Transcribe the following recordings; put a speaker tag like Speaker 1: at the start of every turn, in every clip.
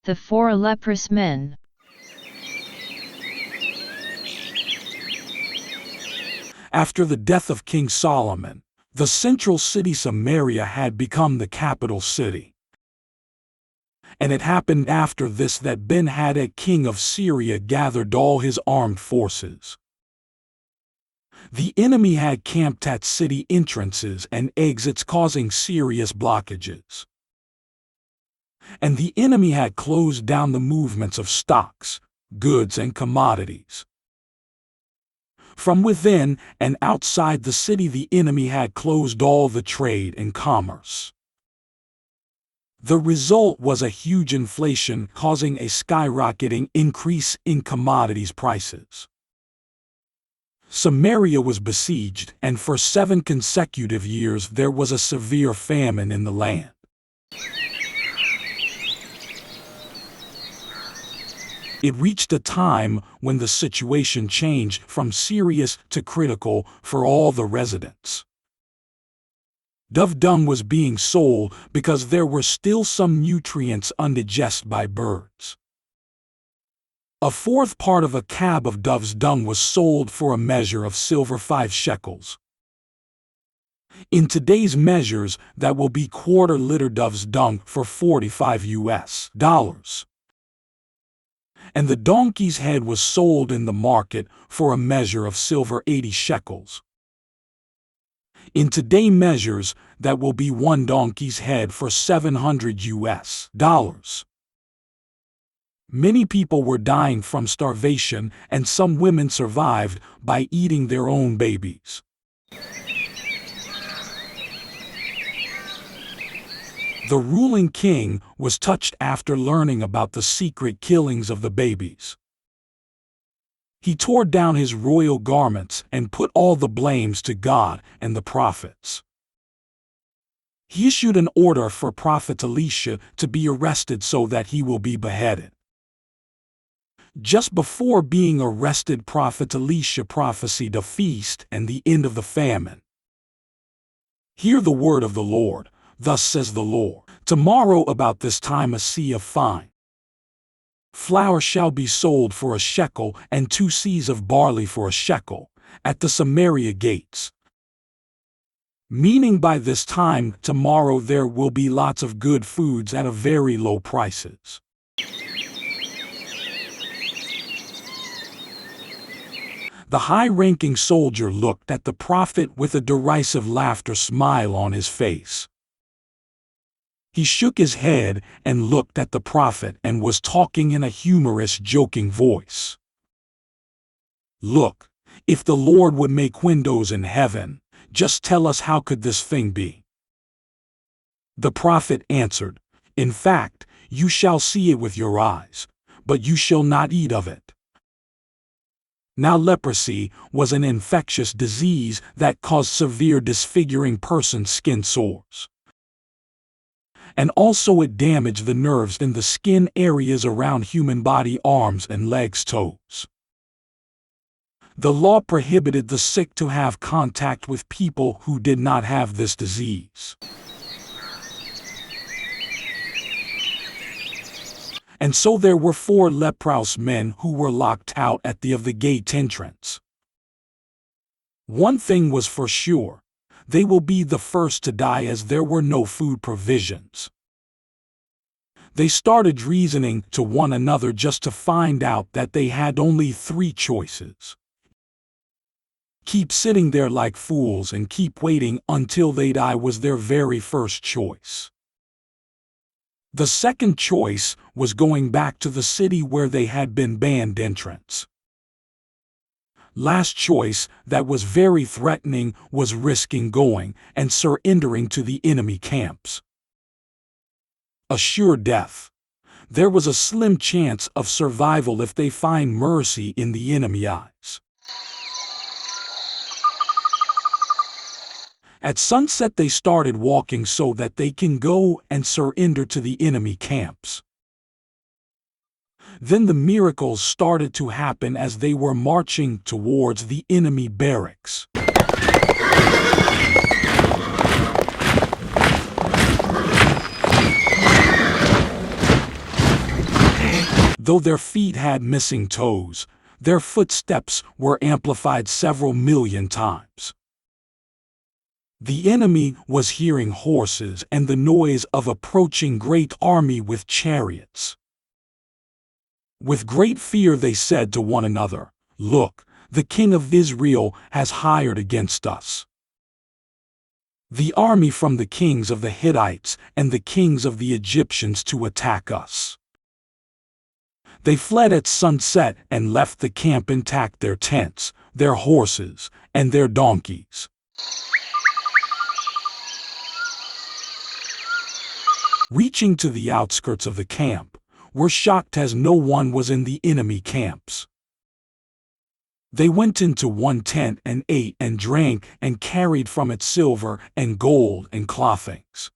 Speaker 1: The 4 leprous men.
Speaker 2: After the death of King Solomon, the central city Samaria had become the capital city. And it happened after this that Ben-Hadad king of Syria gathered all his armed forces. The enemy had camped at city entrances and exits, causing serious blockages. And the enemy had closed down the movements of stocks, goods, and commodities. From within and outside the city, the enemy had closed all the trade and commerce. The result was a huge inflation, causing a skyrocketing increase in commodities prices. Samaria was besieged, and for 7 consecutive years there was a severe famine in the land. It reached a time when the situation changed from serious to critical for all the residents. Dove dung was being sold because there were still some nutrients undigested by birds. A fourth part of a cab of dove's dung was sold for a measure of silver 5 shekels. In today's measures, that will be quarter-liter dove's dung for $45. And the donkey's head was sold in the market for a measure of silver 80 shekels. In today's measures, that will be 1 donkey's head for $700. Many people were dying from starvation, and some women survived by eating their own babies. The ruling king was touched after learning about the secret killings of the babies. He tore down his royal garments and put all the blames to God and the prophets. He issued an order for Prophet Elisha to be arrested so that he will be beheaded. Just before being arrested, Prophet Elisha prophesied a feast and the end of the famine. Hear the word of the Lord. Thus says the Lord, tomorrow about this time a seah of fine flour shall be sold for a shekel, and 2 seahs of barley for a shekel, at the Samaria gates. Meaning by this time tomorrow there will be lots of good foods at a very low prices. The high-ranking soldier looked at the prophet with a derisive laughter smile on his face. He shook his head and looked at the prophet and was talking in a humorous, joking voice. Look, if the Lord would make windows in heaven, just tell us how could this thing be? The prophet answered, in fact, you shall see it with your eyes, but you shall not eat of it. Now leprosy was an infectious disease that caused severe disfiguring person's skin sores. And also it damaged the nerves in the skin areas around human body, arms and legs, toes. The law prohibited the sick to have contact with people who did not have this disease. And so there were 4 leprous men who were locked out at the gate entrance. One thing was for sure. They will be the first to die, as there were no food provisions. They started reasoning to one another just to find out that they had only 3 choices. Keep sitting there like fools and keep waiting until they die was their very first choice. The second choice was going back to the city where they had been banned entrance. Last choice, that was very threatening, was risking going and surrendering to the enemy camps. A sure death. There was a slim chance of survival if they find mercy in the enemy eyes. At sunset they started walking so that they can go and surrender to the enemy camps. Then the miracles started to happen as they were marching towards the enemy barracks. Though their feet had missing toes, their footsteps were amplified several million times. The enemy was hearing horses and the noise of approaching great army with chariots. With great fear they said to one another, "Look, the king of Israel has hired against us the army from the kings of the Hittites and the kings of the Egyptians to attack us." They fled at sunset and left the camp intact, their tents, their horses, and their donkeys. Reaching to the outskirts of the camp, were shocked as no one was in the enemy camps. They went into one tent and ate and drank and carried from it silver and gold and clothings.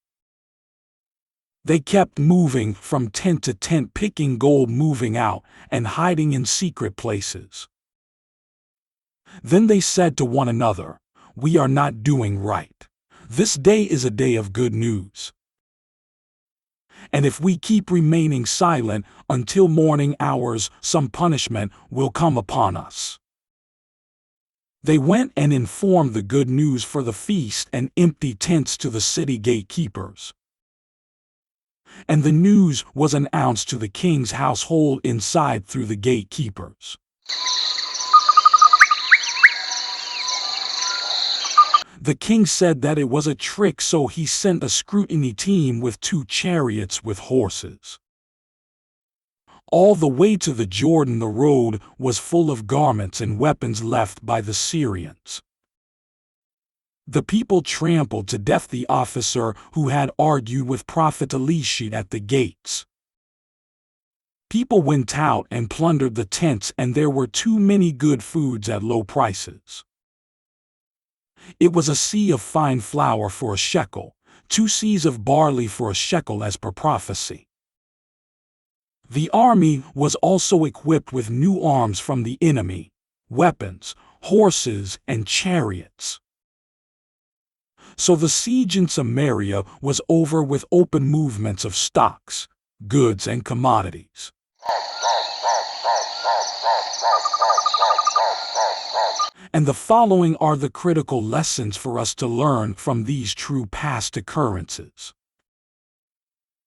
Speaker 2: They kept moving from tent to tent, picking gold, moving out and hiding in secret places. Then they said to one another, "We are not doing right. This day is a day of good news. And if we keep remaining silent until morning hours, some punishment will come upon us." They went and informed the good news for the feast and empty tents to the city gatekeepers. And the news was announced to the king's household inside through the gatekeepers. The king said that it was a trick, so he sent a scrutiny team with 2 chariots with horses. All the way to the Jordan the road was full of garments and weapons left by the Syrians. The people trampled to death the officer who had argued with Prophet Elisha at the gates. People went out and plundered the tents, and there were too many good foods at low prices. It was a sea of fine flour for a shekel, 2 seahs of barley for a shekel as per prophecy. The army was also equipped with new arms from the enemy, weapons, horses, and chariots. So the siege in Samaria was over with open movements of stocks, goods, and commodities. And the following are the critical lessons for us to learn from these true past occurrences.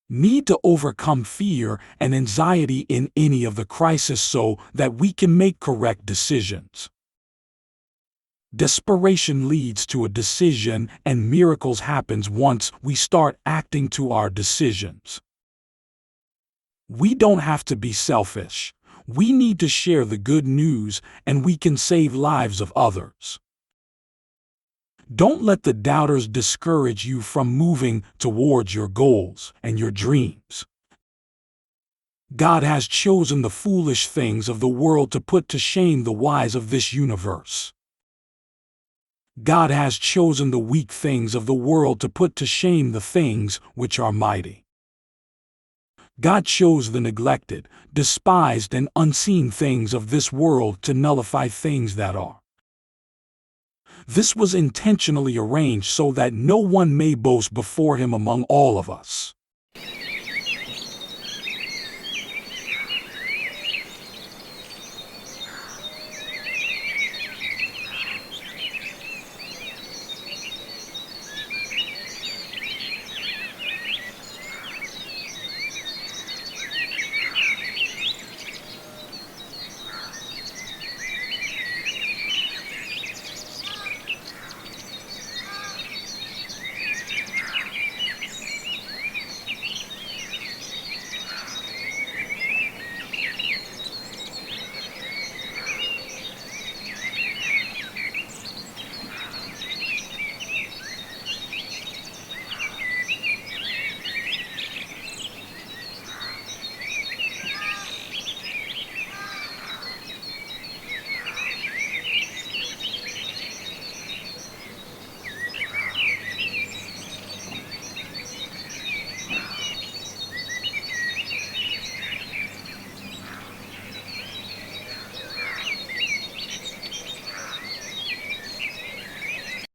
Speaker 2: Need to overcome fear and anxiety in any of the crises so that we can make correct decisions. Desperation leads to a decision, and miracles happens once we start acting to our decisions. We don't have to be selfish. We need to share the good news, and we can save lives of others. Don't let the doubters discourage you from moving towards your goals and your dreams. God has chosen the foolish things of the world to put to shame the wise of this universe. God has chosen the weak things of the world to put to shame the things which are mighty. God chose the neglected, despised, and unseen things of this world to nullify things that are. This was intentionally arranged so that no one may boast before him among all of us.